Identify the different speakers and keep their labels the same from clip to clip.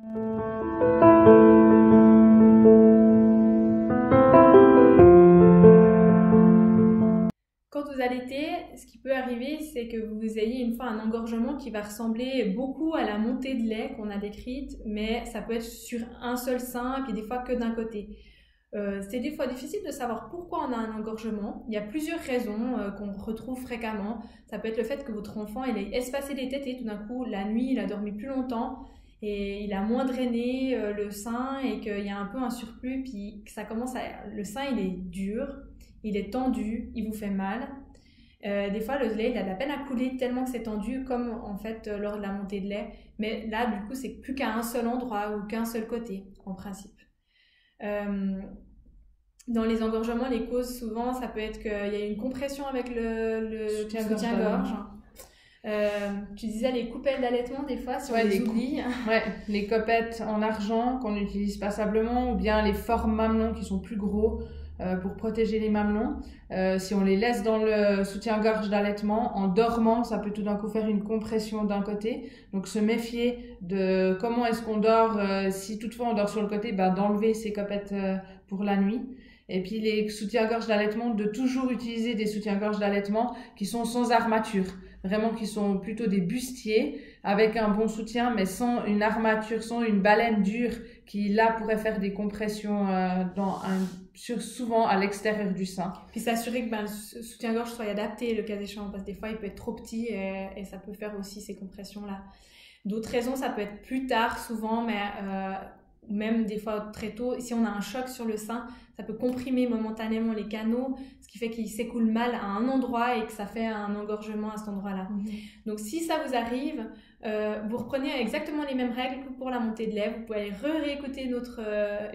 Speaker 1: Quand vous allaitez, ce qui peut arriver, c'est que vous ayez une fois un engorgement qui va ressembler beaucoup à la montée de lait qu'on a décrite, mais ça peut être sur un seul sein, et puis des fois que d'un côté. C'est des fois difficile de savoir pourquoi on a un engorgement. Il y a plusieurs raisons qu'on retrouve fréquemment. Ça peut être le fait que votre enfant il ait espacé les tétés, tout d'un coup, la nuit, il a dormi plus longtemps et il a moins drainé le sein et qu'il y a un peu un surplus, puis que ça commence à... Le sein, il est dur, il est tendu, il vous fait mal. Des fois, le lait, il a de la peine à couler tellement que c'est tendu, comme en fait lors de la montée de lait. Mais là, du coup, c'est plus qu'à un seul endroit ou qu'un seul côté, en principe. Dans les engorgements, les causes, souvent, ça peut être qu'il y a une compression avec le soutien-gorge. Tu disais les coupelles d'allaitement, des fois, si on les oublie.
Speaker 2: Ouais, les copettes en argent qu'on utilise passablement, ou bien les formes mamelons qui sont plus gros pour protéger les mamelons. Si on les laisse dans le soutien-gorge d'allaitement, en dormant, ça peut tout d'un coup faire une compression d'un côté. Donc se méfier de comment est-ce qu'on dort. Si toutefois on dort sur le côté, d'enlever ces copettes pour la nuit. Et puis les soutiens-gorge d'allaitement, de toujours utiliser des soutiens-gorge d'allaitement qui sont sans armature. Vraiment qui sont plutôt des bustiers avec un bon soutien mais sans une armature, sans une baleine dure qui là pourrait faire des compressions souvent à l'extérieur du sein.
Speaker 1: Puis s'assurer que le soutien-gorge soit adapté le cas échéant parce que des fois il peut être trop petit et ça peut faire aussi ces compressions-là. D'autres raisons, ça peut être plus tard souvent, mais même des fois très tôt. Si on a un choc sur le sein, ça peut comprimer momentanément les canaux, ce qui fait qu'il s'écoule mal à un endroit et que ça fait un engorgement à cet endroit-là. Donc si ça vous arrive, vous reprenez exactement les mêmes règles que pour la montée de lait. Vous pouvez aller réécouter notre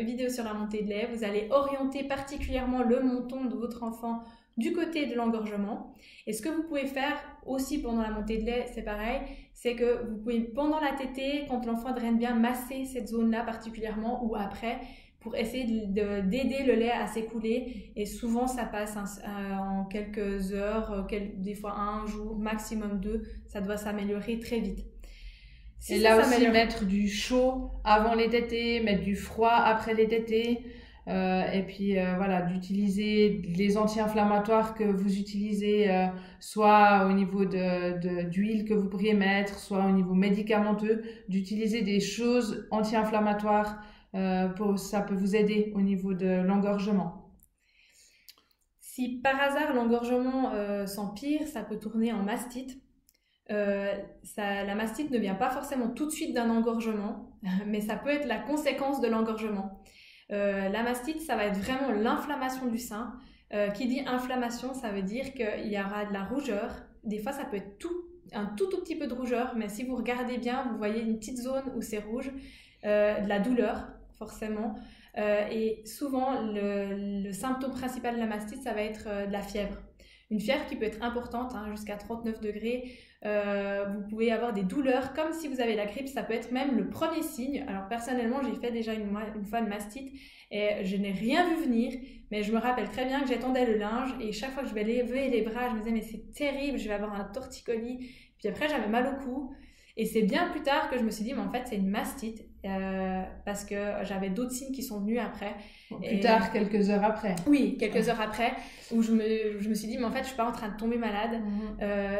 Speaker 1: vidéo sur la montée de lait. Vous allez orienter particulièrement le menton de votre enfant du côté de l'engorgement. Et ce que vous pouvez faire aussi pendant la montée de lait, c'est pareil, c'est que vous pouvez pendant la tétée, quand l'enfant draine bien, masser cette zone-là particulièrement ou après pour essayer d'aider le lait à s'écouler. Et souvent, ça passe en quelques heures, des fois un jour, maximum 2, ça doit s'améliorer très vite.
Speaker 2: Si et là aussi, mettre du chaud avant les tétées, mettre du froid après les tétées. Et puis voilà, d'utiliser les anti-inflammatoires que vous utilisez, soit au niveau d'huile que vous pourriez mettre, soit au niveau médicamenteux, d'utiliser des choses anti-inflammatoires, ça peut vous aider au niveau de l'engorgement.
Speaker 1: Si par hasard l'engorgement s'empire, ça peut tourner en mastite. La mastite ne vient pas forcément tout de suite d'un engorgement, mais ça peut être la conséquence de l'engorgement. La mastite, ça va être vraiment l'inflammation du sein. Qui dit inflammation, ça veut dire qu'il y aura de la rougeur. Des fois, ça peut être un tout petit peu de rougeur, mais si vous regardez bien, vous voyez une petite zone où c'est rouge, de la douleur, forcément. Et souvent, le symptôme principal de la mastite, ça va être de la fièvre. Une fièvre qui peut être importante, jusqu'à 39 degrés. Vous pouvez avoir des douleurs comme si vous avez la grippe, ça peut être même le premier signe. Alors personnellement, j'ai fait déjà une fois une mastite et je n'ai rien vu venir, mais je me rappelle très bien que j'étendais le linge et chaque fois que je vais lever les bras, je me disais mais c'est terrible, je vais avoir un torticolis. Puis après j'avais mal au cou et c'est bien plus tard que je me suis dit mais en fait c'est une mastite parce que j'avais d'autres signes qui sont venus après.
Speaker 2: Plus tard, quelques heures après.
Speaker 1: Oui, quelques heures après, où je me suis dit, mais en fait, je suis pas en train de tomber malade,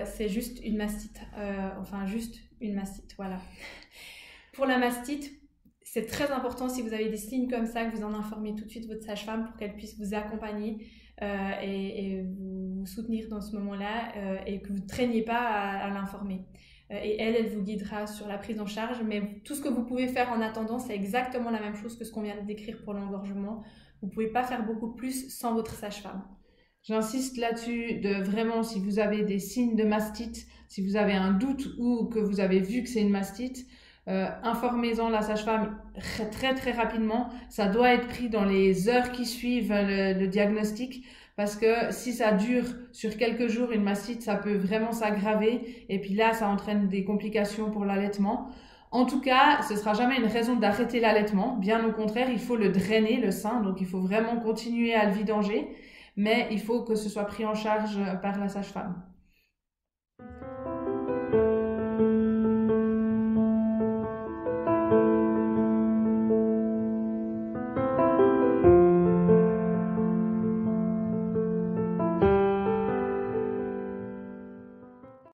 Speaker 1: c'est juste une mastite. Juste une mastite, voilà. Pour la mastite, c'est très important, si vous avez des signes comme ça, que vous en informez tout de suite votre sage-femme pour qu'elle puisse vous accompagner et vous soutenir dans ce moment-là et que vous ne traîniez pas à l'informer. Et elle vous guidera sur la prise en charge, mais tout ce que vous pouvez faire en attendant, c'est exactement la même chose que ce qu'on vient de décrire pour l'engorgement. Vous ne pouvez pas faire beaucoup plus sans votre sage-femme.
Speaker 2: J'insiste là-dessus, vraiment, si vous avez des signes de mastite, si vous avez un doute ou que vous avez vu que c'est une mastite, informez-en la sage-femme très très rapidement. Ça doit être pris dans les heures qui suivent le diagnostic. Parce que si ça dure sur quelques jours, une mastite, ça peut vraiment s'aggraver. Et puis là, ça entraîne des complications pour l'allaitement. En tout cas, ce sera jamais une raison d'arrêter l'allaitement. Bien au contraire, il faut le drainer, le sein. Donc, il faut vraiment continuer à le vidanger. Mais il faut que ce soit pris en charge par la sage-femme.